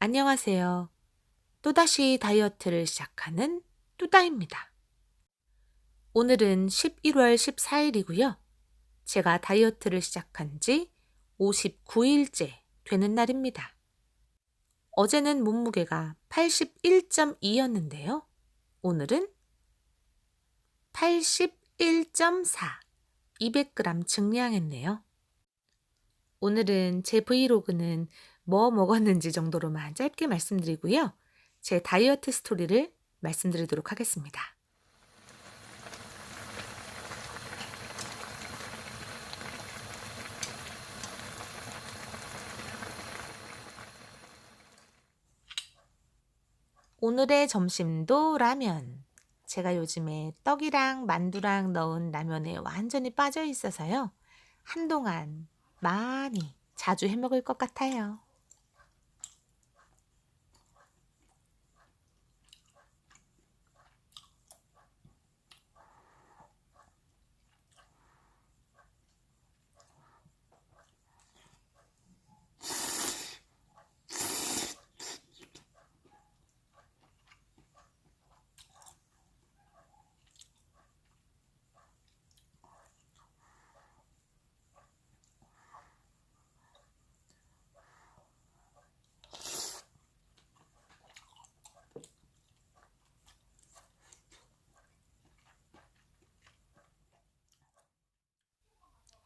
안녕하세요. 또다시 다이어트를 시작하는 뚜다입니다. 오늘은 11월 14일이고요. 제가 다이어트를 시작한 지 59일째 되는 날입니다. 어제는 몸무게가 81.2였는데요. 오늘은 81.4, 200g 증량했네요. 오늘은 제 브이로그는 뭐 먹었는지 정도로만 짧게 말씀드리고요. 제 다이어트 스토리를 말씀드리도록 하겠습니다. 오늘의 점심도 라면. 제가 요즘에 떡이랑 만두랑 넣은 라면에 완전히 빠져 있어서요. 한동안 많이 자주 해 먹을 것 같아요.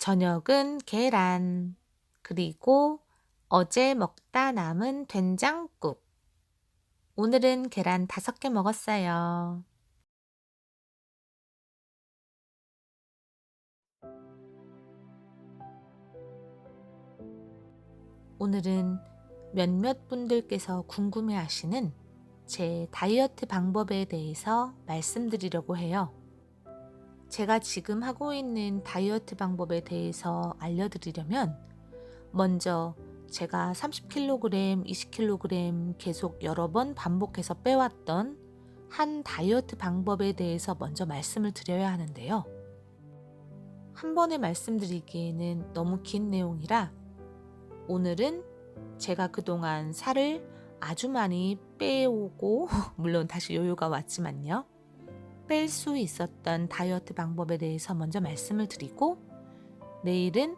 저녁은 계란, 그리고 어제 먹다 남은 된장국. 오늘은 계란 5개 먹었어요. 오늘은 몇몇 분들께서 궁금해 하시는 제 다이어트 방법에 대해서 말씀드리려고 해요. 제가 지금 하고 있는 다이어트 방법에 대해서 알려드리려면 먼저 제가 30kg, 20kg 계속 여러 번 반복해서 빼왔던 한 다이어트 방법에 대해서 먼저 말씀을 드려야 하는데요. 한 번에 말씀드리기에는 너무 긴 내용이라 오늘은 제가 그동안 살을 아주 많이 빼오고 물론 다시 요요가 왔지만요. 뺄 수 있었던 다이어트 방법에 대해서 먼저 말씀을 드리고 내일은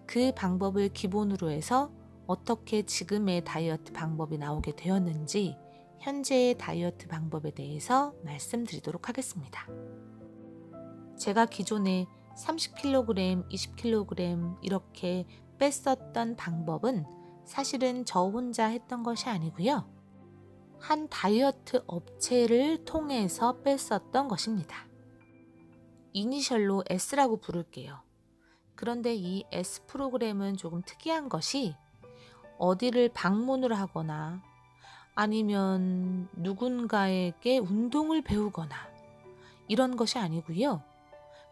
그 방법을 기본으로 해서 어떻게 지금의 다이어트 방법이 나오게 되었는지 현재의 다이어트 방법에 대해서 말씀드리도록 하겠습니다. 제가 기존에 30kg, 20kg 이렇게 뺐었던 방법은 사실은 저 혼자 했던 것이 아니고요. 한 다이어트 업체를 통해서 뺐었던 것입니다. 이니셜로 S라고 부를게요. 그런데 이 S 프로그램은 조금 특이한 것이 어디를 방문을 하거나 아니면 누군가에게 운동을 배우거나 이런 것이 아니고요.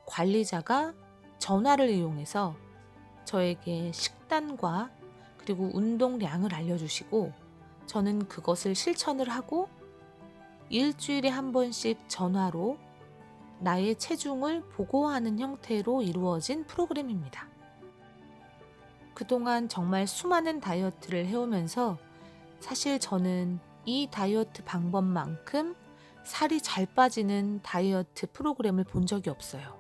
관리자가 전화를 이용해서 저에게 식단과 그리고 운동량을 알려주시고 저는 그것을 실천을 하고 일주일에 한 번씩 전화로 나의 체중을 보고하는 형태로 이루어진 프로그램입니다. 그동안 정말 수많은 다이어트를 해오면서 사실 저는 이 다이어트 방법만큼 살이 잘 빠지는 다이어트 프로그램을 본 적이 없어요.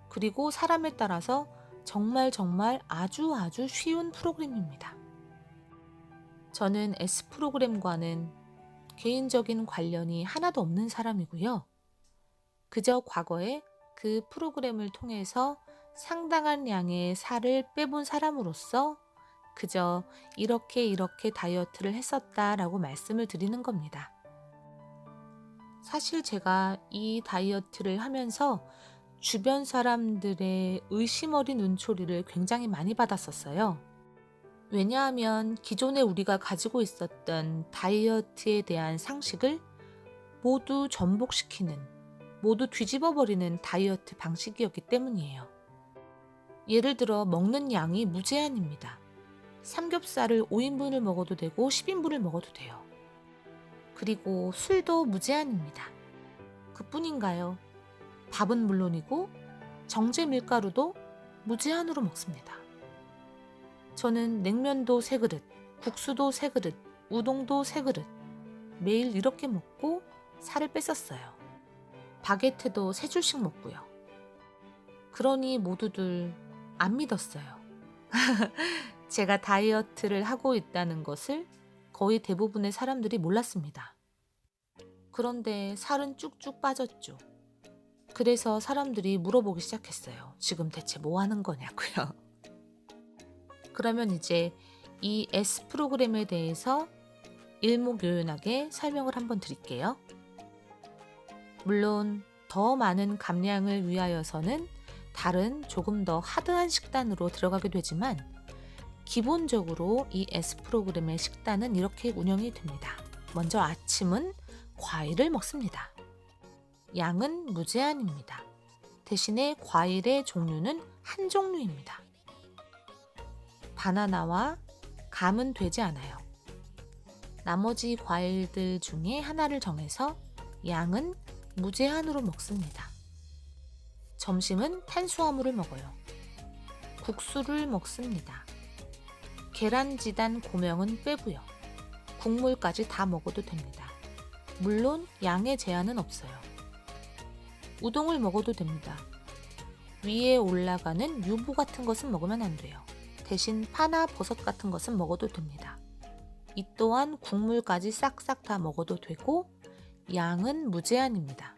그리고 사람에 따라서 정말 아주 쉬운 프로그램입니다. 저는 S 프로그램과는 개인적인 관련이 하나도 없는 사람이고요. 그저 과거에 그 프로그램을 통해서 상당한 양의 살을 빼본 사람으로서 그저 이렇게 다이어트를 했었다라고 말씀을 드리는 겁니다. 사실 제가 이 다이어트를 하면서 주변 사람들의 의심 어린 눈초리를 굉장히 많이 받았었어요. 왜냐하면 기존에 우리가 가지고 있었던 다이어트에 대한 상식을 모두 전복시키는, 모두 뒤집어버리는 다이어트 방식이었기 때문이에요. 예를 들어 먹는 양이 무제한입니다. 삼겹살을 5인분을 먹어도 되고 10인분을 먹어도 돼요. 그리고 술도 무제한입니다. 그뿐인가요? 밥은 물론이고 정제 밀가루도 무제한으로 먹습니다. 저는 냉면도 3그릇, 국수도 3그릇, 우동도 3그릇. 매일 이렇게 먹고 살을 뺐었어요. 바게트도 3줄씩 먹고요. 그러니 모두들 안 믿었어요. 제가 다이어트를 하고 있다는 것을 거의 대부분의 사람들이 몰랐습니다. 그런데 살은 쭉쭉 빠졌죠. 그래서 사람들이 물어보기 시작했어요. 지금 대체 뭐 하는 거냐고요. 그러면 이제 이 S 프로그램에 대해서 일목요연하게 설명을 한번 드릴게요. 물론 더 많은 감량을 위하여서는 다른 조금 더 하드한 식단으로 들어가게 되지만 기본적으로 이 S 프로그램의 식단은 이렇게 운영이 됩니다. 먼저 아침은 과일을 먹습니다. 양은 무제한입니다. 대신에 과일의 종류는 한 종류입니다. 바나나와 감은 되지 않아요. 나머지 과일들 중에 하나를 정해서 양은 무제한으로 먹습니다. 점심은 탄수화물을 먹어요. 국수를 먹습니다. 계란지단 고명은 빼고요. 국물까지 다 먹어도 됩니다. 물론 양의 제한은 없어요. 우동을 먹어도 됩니다. 위에 올라가는 유부 같은 것은 먹으면 안 돼요. 대신 파나 버섯 같은 것은 먹어도 됩니다. 이 또한 국물까지 싹싹 다 먹어도 되고 양은 무제한입니다.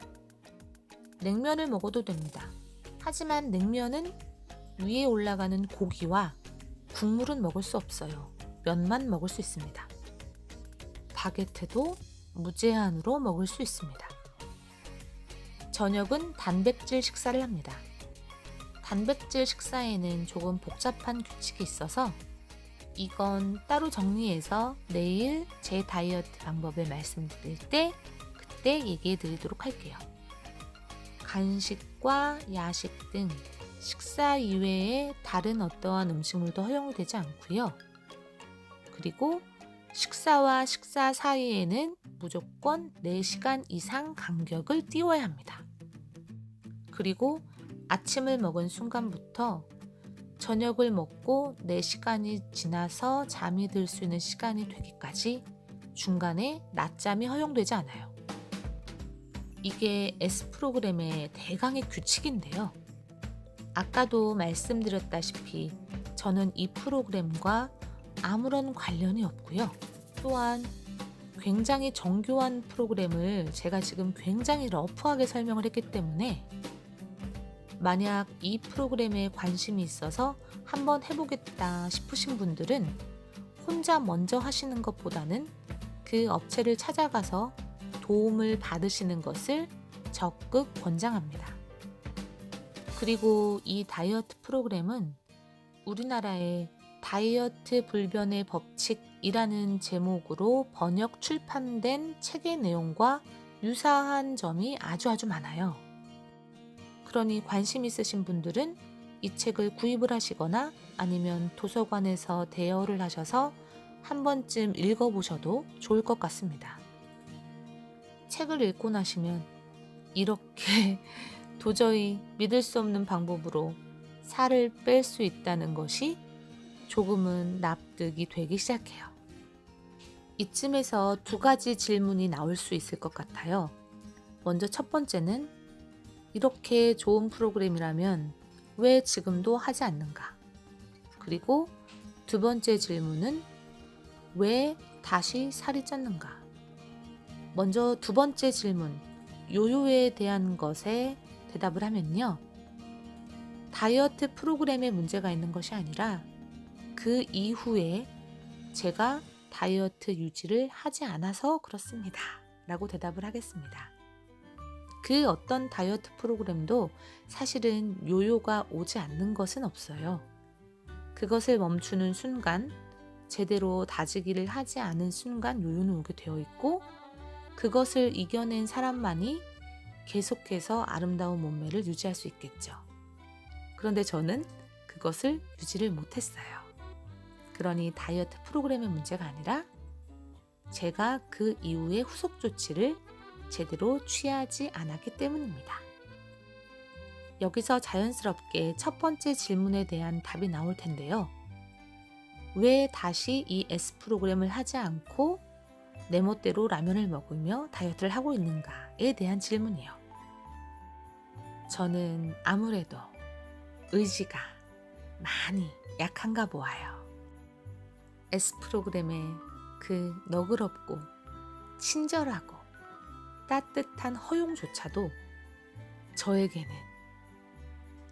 냉면을 먹어도 됩니다. 하지만 냉면은 위에 올라가는 고기와 국물은 먹을 수 없어요. 면만 먹을 수 있습니다. 바게트도 무제한으로 먹을 수 있습니다. 저녁은 단백질 식사를 합니다. 단백질 식사에는 조금 복잡한 규칙이 있어서 이건 따로 정리해서 내일 제 다이어트 방법을 말씀드릴 때 그때 얘기해 드리도록 할게요. 간식과 야식 등 식사 이외에 다른 어떠한 음식물도 허용되지 않고요. 그리고 식사와 식사 사이에는 무조건 4시간 이상 간격을 띄워야 합니다. 그리고 아침을 먹은 순간부터 저녁을 먹고 4시간이 지나서 잠이 들 수 있는 시간이 되기까지 중간에 낮잠이 허용되지 않아요. 이게 S 프로그램의 대강의 규칙인데요. 아까도 말씀드렸다시피 저는 이 프로그램과 아무런 관련이 없고요. 또한 굉장히 정교한 프로그램을 제가 지금 굉장히 러프하게 설명을 했기 때문에 만약 이 프로그램에 관심이 있어서 한번 해보겠다 싶으신 분들은 혼자 먼저 하시는 것보다는 그 업체를 찾아가서 도움을 받으시는 것을 적극 권장합니다. 그리고 이 다이어트 프로그램은 우리나라의 다이어트 불변의 법칙이라는 제목으로 번역 출판된 책의 내용과 유사한 점이 아주 많아요. 그러니 관심 있으신 분들은 이 책을 구입을 하시거나 아니면 도서관에서 대여를 하셔서 한 번쯤 읽어보셔도 좋을 것 같습니다. 책을 읽고 나시면 이렇게 도저히 믿을 수 없는 방법으로 살을 뺄 수 있다는 것이 조금은 납득이 되기 시작해요. 이쯤에서 2가지 질문이 나올 수 있을 것 같아요. 먼저 첫 번째는 이렇게 좋은 프로그램이라면 왜 지금도 하지 않는가? 그리고 2번째 질문은 왜 다시 살이 쪘는가? 먼저 2번째 질문, 요요에 대한 것에 대답을 하면요. 다이어트 프로그램에 문제가 있는 것이 아니라 그 이후에 제가 다이어트 유지를 하지 않아서 그렇습니다. 라고 대답을 하겠습니다. 그 어떤 다이어트 프로그램도 사실은 요요가 오지 않는 것은 없어요. 그것을 멈추는 순간, 제대로 다지기를 하지 않은 순간 요요는 오게 되어 있고 그것을 이겨낸 사람만이 계속해서 아름다운 몸매를 유지할 수 있겠죠. 그런데 저는 그것을 유지를 못했어요. 그러니 다이어트 프로그램의 문제가 아니라 제가 그 이후에 후속 조치를 제대로 취하지 않았기 때문입니다. 여기서 자연스럽게 첫 번째 질문에 대한 답이 나올 텐데요. 왜 다시 이 S 프로그램을 하지 않고 내 멋대로 라면을 먹으며 다이어트를 하고 있는가에 대한 질문이요. 저는 아무래도 의지가 많이 약한가 보아요. S 프로그램의 그 너그럽고 친절하고 따뜻한 허용조차도 저에게는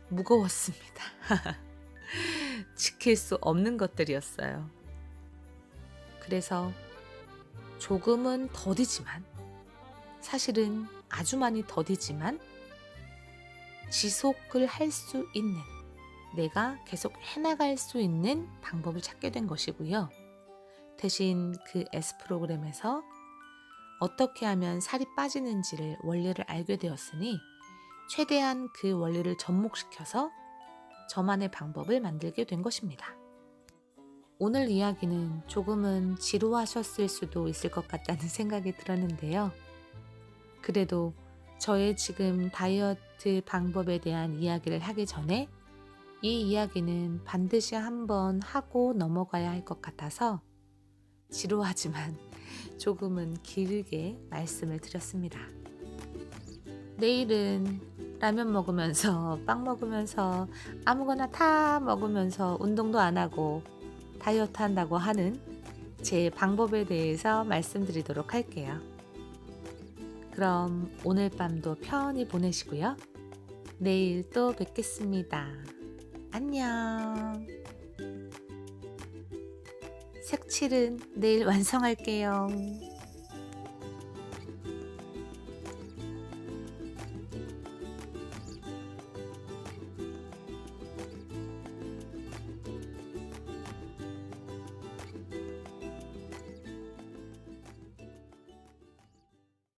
무거웠습니다. 지킬 수 없는 것들이었어요. 그래서 조금은 더디지만, 사실은 아주 많이 더디지만 지속을 할 수 있는, 내가 계속 해나갈 수 있는 방법을 찾게 된 것이고요. 대신 그 S 프로그램에서 어떻게 하면 살이 빠지는지를 원리를 알게 되었으니 최대한 그 원리를 접목시켜서 저만의 방법을 만들게 된 것입니다. 오늘 이야기는 조금은 지루하셨을 수도 있을 것 같다는 생각이 들었는데요. 그래도 저의 지금 다이어트 방법에 대한 이야기를 하기 전에 이 이야기는 반드시 한번 하고 넘어가야 할 것 같아서 지루하지만 조금은 길게 말씀을 드렸습니다. 내일은 라면 먹으면서 빵 먹으면서 아무거나 다 먹으면서 운동도 안 하고 다이어트 한다고 하는 제 방법에 대해서 말씀드리도록 할게요. 그럼 오늘 밤도 편히 보내시고요. 내일 또 뵙겠습니다. 안녕. 색칠은 내일 완성할게요.